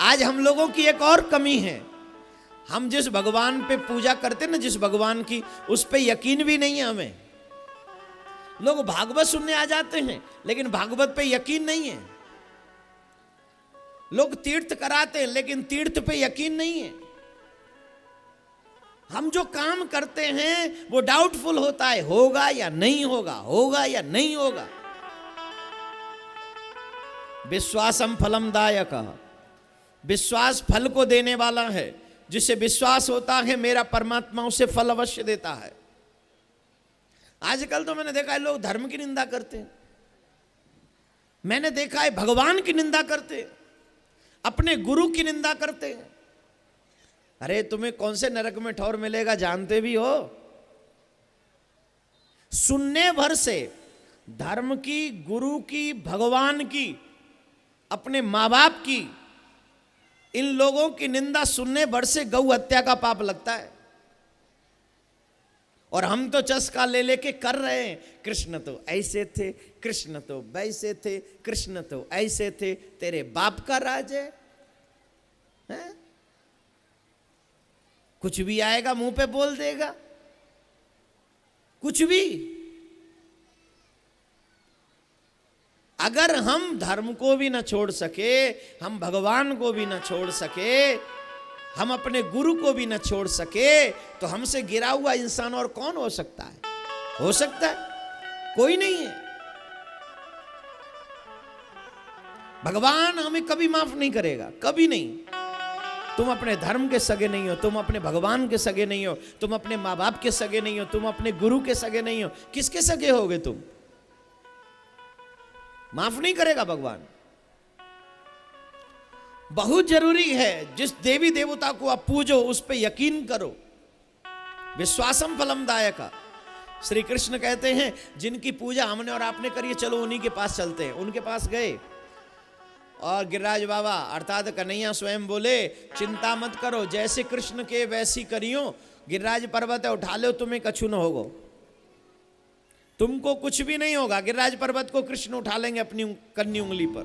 आज हम लोगों की एक और कमी है, हम जिस भगवान पे पूजा करते ना, जिस भगवान की, उस पे यकीन भी नहीं है हमें। लोग भागवत सुनने आ जाते हैं लेकिन भागवत पे यकीन नहीं है। लोग तीर्थ कराते हैं लेकिन तीर्थ पे यकीन नहीं है। हम जो काम करते हैं वो डाउटफुल होता है, होगा या नहीं होगा, होगा या नहीं होगा। विश्वासम फलम दायक, विश्वास फल को देने वाला है। जिसे विश्वास होता है मेरा परमात्मा उसे फल अवश्य देता है। आजकल तो मैंने देखा है लोग धर्म की निंदा करते हैं, मैंने देखा है भगवान की निंदा करते हैं, अपने गुरु की निंदा करते हैं। अरे तुम्हें कौन से नरक में ठौर मिलेगा जानते भी हो? सुनने भर से धर्म की, गुरु की, भगवान की, अपने माँ बाप की, इन लोगों की निंदा सुनने भर से गौ हत्या का पाप लगता है। और हम तो चस्का ले लेके कर रहे हैं, कृष्ण तो ऐसे थे, कृष्ण तो वैसे थे, कृष्ण तो ऐसे थे। तेरे बाप का राज है? कुछ भी आएगा मुंह पे बोल देगा, कुछ भी। अगर हम धर्म को भी न छोड़ सके, हम भगवान को भी न छोड़ सके, हम अपने गुरु को भी न छोड़ सके, तो हमसे गिरा हुआ इंसान और कौन हो सकता है? हो सकता है? कोई नहीं है। भगवान हमें कभी माफ नहीं करेगा, कभी नहीं। तुम अपने धर्म के सगे नहीं हो, तुम अपने भगवान के सगे नहीं हो, तुम अपने माँ बाप के सगे नहीं हो, तुम अपने गुरु के सगे नहीं हो। किसके सगे होगे तुम? माफ नहीं करेगा भगवान। बहुत जरूरी है, जिस देवी देवता को आप पूजो उस पे यकीन करो। विश्वासम फलम दायका। श्री कृष्ण कहते हैं जिनकी पूजा हमने और आपने करी है, चलो उन्हीं के पास चलते हैं। उनके पास गए और गिरिराज बाबा अर्थात कन्हैया स्वयं बोले, चिंता मत करो, जैसे कृष्ण के वैसी करियो। गिरिराज पर्वत है, उठा लो, तुम्हें कछु न होगा, तुमको कुछ भी नहीं होगा। गिरिराज पर्वत को कृष्ण उठा लेंगे अपनी कन्नी उंगली पर।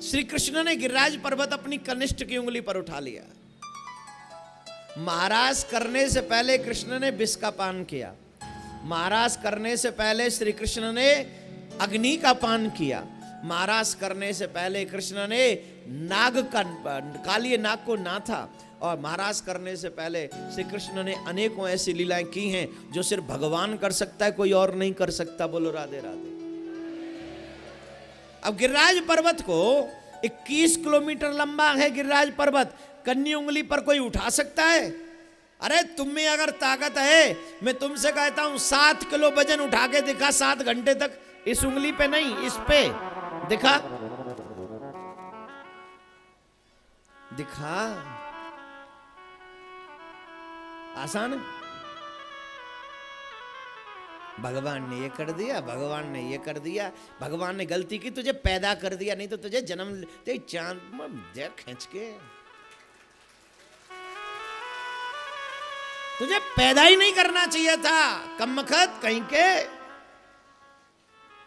श्री कृष्ण ने गिरिराज पर्वत अपनी कनिष्ठ की उंगली पर उठा लिया। महाराज करने से पहले कृष्ण ने विष का पान किया। महाराज करने से पहले श्री कृष्ण ने अग्नि का पान किया। महाराज करने से पहले कृष्ण ने नाग का, काली नाग को नाथा। और महाराज करने से पहले श्री कृष्ण ने अनेकों ऐसी लीलाएं की हैं जो सिर्फ भगवान कर सकता है, कोई और नहीं कर सकता। बोलो राधे राधे। अब गिरिराज पर्वत को 21 किलोमीटर लंबा है गिरिराज पर्वत, कन्नी उंगली पर कोई उठा सकता है? अरे तुम में अगर ताकत है, मैं तुमसे कहता हूं 7 किलो वजन उठा के दिखा 7 घंटे तक। इस उंगली पे नहीं, इस पे दिखा, दिखा। आसान है? भगवान ने ये कर दिया, भगवान ने ये कर दिया, भगवान ने गलती की, तुझे पैदा कर दिया, नहीं तो तुझे जन्म ते चांद में दे खींच के, तुझे पैदा ही नहीं करना चाहिए था, कमबख्त कहीं के।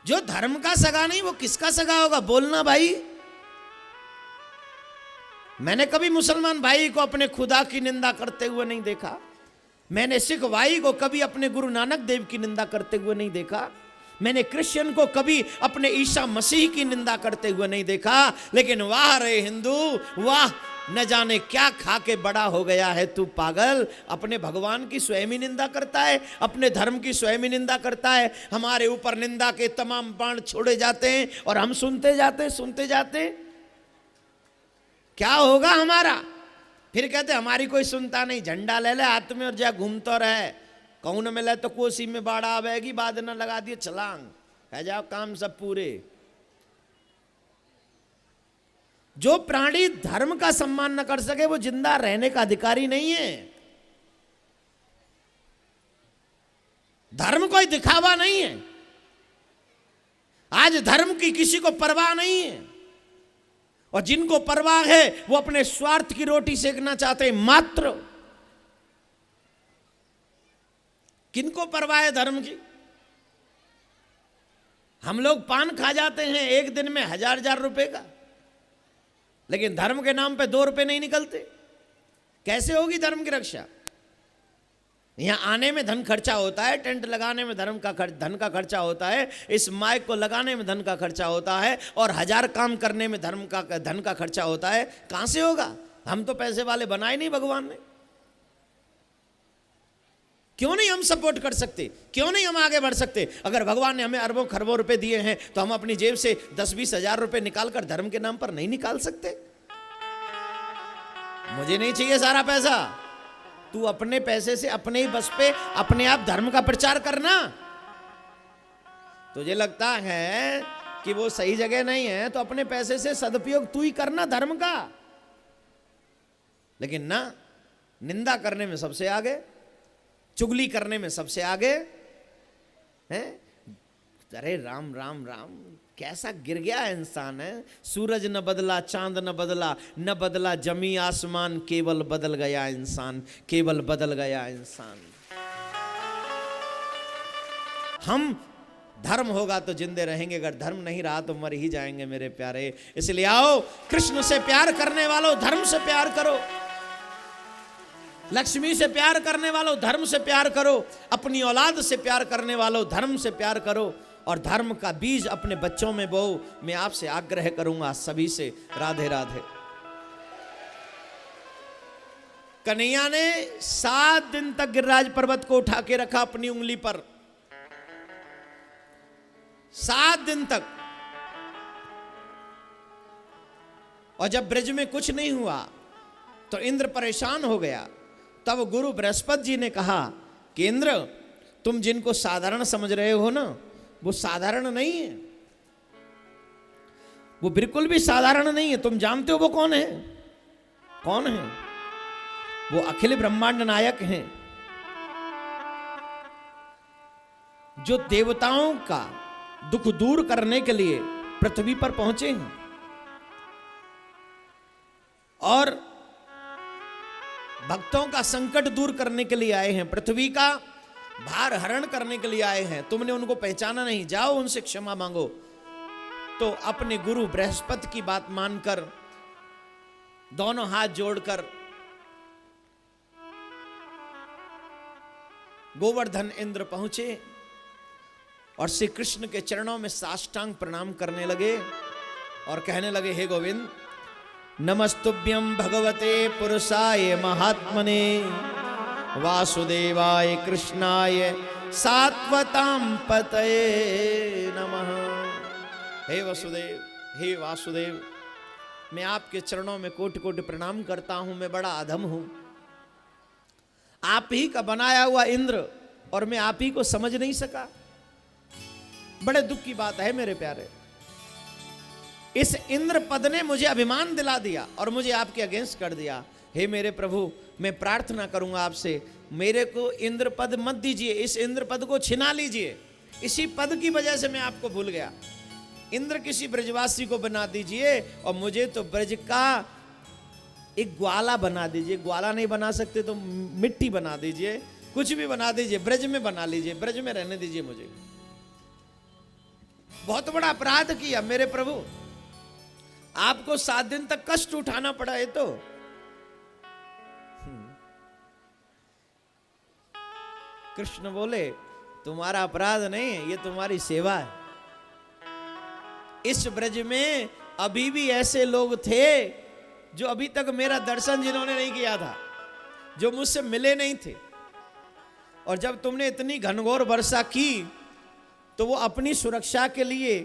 जो धर्म का सगा नहीं वो किसका सगा होगा? बोलना भाई। मैंने कभी मुसलमान भाई को अपने खुदा की निंदा करते हुए नहीं देखा। मैंने सिख भाई को कभी अपने गुरु नानक देव की निंदा करते हुए नहीं देखा। मैंने क्रिश्चियन को कभी अपने ईसा मसीह की निंदा करते हुए नहीं देखा। लेकिन वाह रे हिंदू, वाह, न जाने क्या खा के बड़ा हो गया है तू पागल। अपने भगवान की स्वयं ही निंदा करता है, अपने धर्म की स्वयं ही निंदा करता है। हमारे ऊपर निंदा के तमाम बाण छोड़े जाते हैं और हम सुनते जाते, सुनते जाते। क्या होगा हमारा? फिर कहते हमारी कोई सुनता नहीं। झंडा ले ले हाथ में और जा घूमता रहे। कौन मिले तो कोसी में बाढ़ आवेगी, बाद न लगा दिए छलांग, है जाओ काम सब पूरे। जो प्राणी धर्म का सम्मान न कर सके वो जिंदा रहने का अधिकारी नहीं है। धर्म कोई दिखावा नहीं है। आज धर्म की किसी को परवाह नहीं है, और जिनको परवाह है वो अपने स्वार्थ की रोटी सेकना चाहते हैं मात्र। किनको परवाह है धर्म की? हम लोग पान खा जाते हैं एक दिन में 1000 रुपए का, लेकिन धर्म के नाम पे 2 रुपए नहीं निकलते। कैसे होगी धर्म की रक्षा? यहां आने में धन खर्चा होता है, टेंट लगाने में धन का खर्चा होता है, इस माइक को लगाने में धन का खर्चा होता है, और 1000 काम करने में धन का खर्चा होता है। कहां से होगा? हम तो पैसे वाले बनाए नहीं भगवान ने। क्यों नहीं हम सपोर्ट कर सकते? क्यों नहीं हम आगे बढ़ सकते? अगर भगवान ने हमें अरबों खरबों रुपए दिए हैं तो हम अपनी जेब से 10-20 हजार रुपए निकालकर धर्म के नाम पर नहीं निकाल सकते? मुझे नहीं चाहिए सारा पैसा, तू अपने पैसे से अपने ही बस पे अपने आप धर्म का प्रचार करना। तुझे लगता है कि वो सही जगह नहीं है तो अपने पैसे से सदुपयोग तू ही करना धर्म का। लेकिन ना, निंदा करने में सबसे आगे, चुगली करने में सबसे आगे हैं। अरे राम राम राम, कैसा गिर गया इंसान है। सूरज न बदला, चांद न बदला, न बदला जमी आसमान, केवल बदल गया इंसान, केवल बदल गया इंसान। हम धर्म होगा तो जिंदे रहेंगे, अगर धर्म नहीं रहा तो मर ही जाएंगे मेरे प्यारे। इसलिए आओ, कृष्ण से प्यार करने वालों धर्म से प्यार करो, लक्ष्मी से प्यार करने वालों धर्म से प्यार करो, अपनी औलाद से प्यार करने वालों धर्म से प्यार करो, और धर्म का बीज अपने बच्चों में बोओ। मैं आपसे आग्रह करूंगा सभी से, राधे राधे। कन्हैया ने 7 दिन तक गिरिराज पर्वत को उठा के रखा अपनी उंगली पर, 7 दिन तक। और जब ब्रज में कुछ नहीं हुआ तो इंद्र परेशान हो गया। तब गुरु बृहस्पति जी ने कहा कि इंद्र, तुम जिनको साधारण समझ रहे हो ना, वो साधारण नहीं है, वो बिल्कुल भी साधारण नहीं है। तुम जानते हो वो कौन है? कौन है वो? अखिल ब्रह्मांड नायक हैं, जो देवताओं का दुख दूर करने के लिए पृथ्वी पर पहुंचे हैं और भक्तों का संकट दूर करने के लिए आए हैं, पृथ्वी का भार हरण करने के लिए आए हैं। तुमने उनको पहचाना नहीं, जाओ उनसे क्षमा मांगो। तो अपने गुरु बृहस्पति की बात मानकर दोनों हाथ जोड़कर गोवर्धन इंद्र पहुंचे और श्री कृष्ण के चरणों में साष्टांग प्रणाम करने लगे और कहने लगे, हे गोविंद, नमस्तुभ्यं भगवते पुरुषाय महात्मने वासुदेवाय कृष्णाय सात्वतां पतये नमः। हे वसुदेव, हे वासुदेव, मैं आपके चरणों में कोटि कोटि प्रणाम करता हूं। मैं बड़ा अधम हूं, आप ही का बनाया हुआ इंद्र, और मैं आप ही को समझ नहीं सका। बड़े दुख की बात है मेरे प्यारे। इस इंद्र पद ने मुझे अभिमान दिला दिया और मुझे आपके अगेंस्ट कर दिया। हे मेरे प्रभु, मैं प्रार्थना करूंगा आपसे, मेरे को इंद्र पद मत दीजिए, इस इंद्र पद को छिना लीजिए। इसी पद की वजह से मैं आपको भूल गया। इंद्र किसी ब्रजवासी को बना दीजिए और मुझे तो ब्रज का एक ग्वाला बना दीजिए। ग्वाला नहीं बना सकते तो मिट्टी बना दीजिए, कुछ भी बना दीजिए, ब्रज में बना लीजिए, ब्रज में रहने दीजिए मुझे। बहुत बड़ा अपराध किया मेरे प्रभु, आपको 7 दिन तक कष्ट उठाना पड़ा है। तो कृष्ण बोले, तुम्हारा अपराध नहीं है, ये तुम्हारी सेवा है। इस ब्रज में अभी भी ऐसे लोग थे जो अभी तक मेरा दर्शन जिन्होंने नहीं किया था, जो मुझसे मिले नहीं थे, और जब तुमने इतनी घनघोर वर्षा की तो वो अपनी सुरक्षा के लिए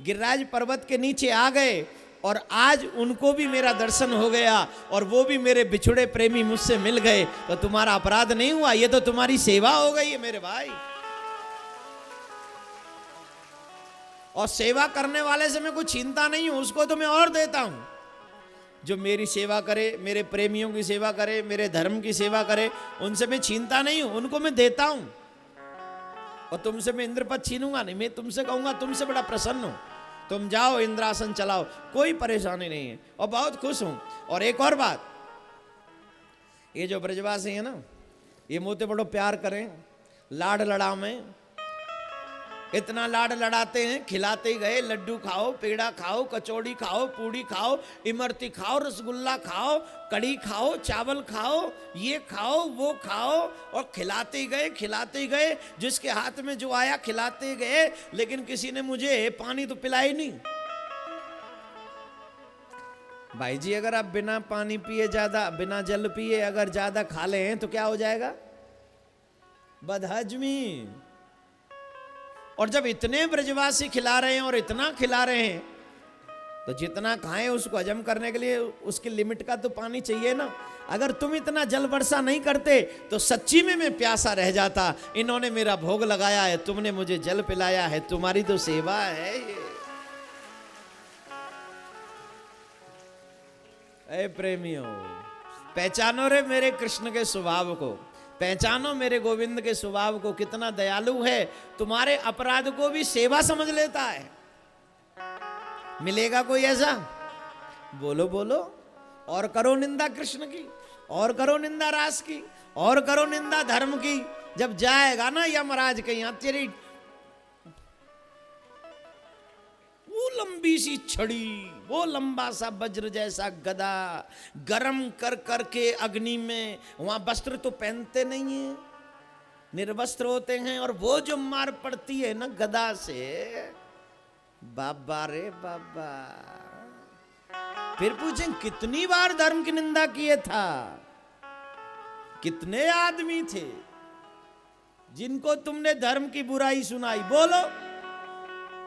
गिरिराज पर्वत के नीचे आ गए, और आज उनको भी मेरा दर्शन हो गया और वो भी मेरे बिछुड़े प्रेमी मुझसे मिल गए। तो तुम्हारा अपराध नहीं हुआ, ये तो तुम्हारी सेवा हो गई है मेरे भाई। और सेवा करने वाले से मैं कुछ छीनता नहीं हूं, उसको तो मैं और देता हूं। जो मेरी सेवा करे, मेरे प्रेमियों की सेवा करे, मेरे धर्म की सेवा करे, उनसे मैं छीनता नहीं हूं, उनको मैं देता हूं। और तुमसे मैं इंद्रपद छीनूंगा नहीं। मैं तुमसे कहूंगा, तुमसे बड़ा प्रसन्न हूं, तुम जाओ इंद्रासन चलाओ, कोई परेशानी नहीं है, और बहुत खुश हूं। और एक और बात, ये जो ब्रजवासी है ना, ये मोते बड़ो प्यार करें, लाड लड़ा में, इतना लाड लड़ाते हैं, खिलाते ही गए, लड्डू खाओ, पेड़ा खाओ, कचौड़ी खाओ, पूड़ी खाओ, इमरती खाओ, रसगुल्ला खाओ, कड़ी खाओ, चावल खाओ, ये खाओ वो खाओ, और खिलाते ही गए, खिलाते ही गए। जिसके हाथ में जो आया खिलाते ही गए, लेकिन किसी ने मुझे पानी तो पिलाया ही नहीं। भाई जी, अगर आप बिना पानी पिए ज्यादा, बिना जल पिए अगर ज्यादा खा लें तो क्या हो जाएगा? बदहजमी। और जब इतने ब्रजवासी खिला रहे हैं और इतना खिला रहे हैं, तो जितना खाएं उसको हजम करने के लिए उसकी लिमिट का तो पानी चाहिए ना। अगर तुम इतना जल वर्षा नहीं करते तो सच्ची में मैं प्यासा रह जाता। इन्होंने मेरा भोग लगाया है, तुमने मुझे जल पिलाया है, तुम्हारी तो सेवा है ये। ऐ प्रेमियों, पहचानो रे मेरे कृष्ण के स्वभाव को, पहचानो मेरे गोविंद के स्वभाव को, कितना दयालु है। तुम्हारे अपराध को भी सेवा समझ लेता है। मिलेगा कोई ऐसा? बोलो बोलो। और करो निंदा कृष्ण की, और करो निंदा रास की, और करो निंदा धर्म की। जब जाएगा ना यमराज के यहां, तेरी वो लंबी सी छड़ी, वो लंबा सा वज्र जैसा गदा, गरम कर करके अग्नि में, वहां वस्त्र तो पहनते नहीं है, निर्वस्त्र होते हैं, और वो जो मार पड़ती है ना गदा से, बाबा रे बाबा। फिर पूछें कितनी बार धर्म की निंदा किए था? कितने आदमी थे जिनको तुमने धर्म की बुराई सुनाई? बोलो।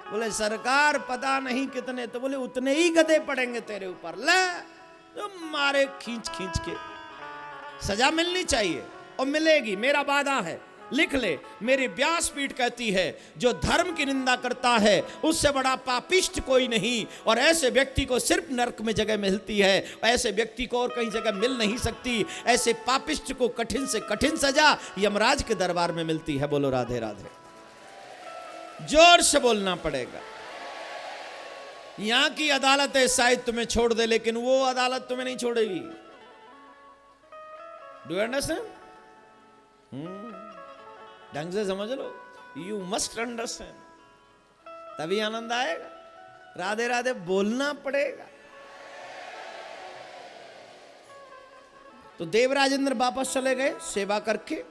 बोले सरकार पता नहीं कितने। तो बोले उतने ही गधे पड़ेंगे तेरे ऊपर। ले तो मारे खींच खींच के। सजा मिलनी चाहिए और मिलेगी, मेरा वादा है। लिख ले, मेरी व्यासपीठ कहती है जो धर्म की निंदा करता है उससे बड़ा पापिष्ट कोई नहीं, और ऐसे व्यक्ति को सिर्फ नरक में जगह मिलती है, ऐसे व्यक्ति को और कहीं जगह मिल नहीं सकती। ऐसे पापिष्ट को कठिन से कठिन सजा यमराज के दरबार में मिलती है। बोलो राधे राधे। जोर से बोलना पड़ेगा। यहां की अदालत है शायद तुम्हें छोड़ दे, लेकिन वो अदालत तुम्हें नहीं छोड़ेगी। Do you understand? ढंग से समझ लो। यू मस्ट अंडरस्टैंड, तभी आनंद आएगा। राधे राधे बोलना पड़ेगा। तो देवराजेंद्र वापस चले गए सेवा करके।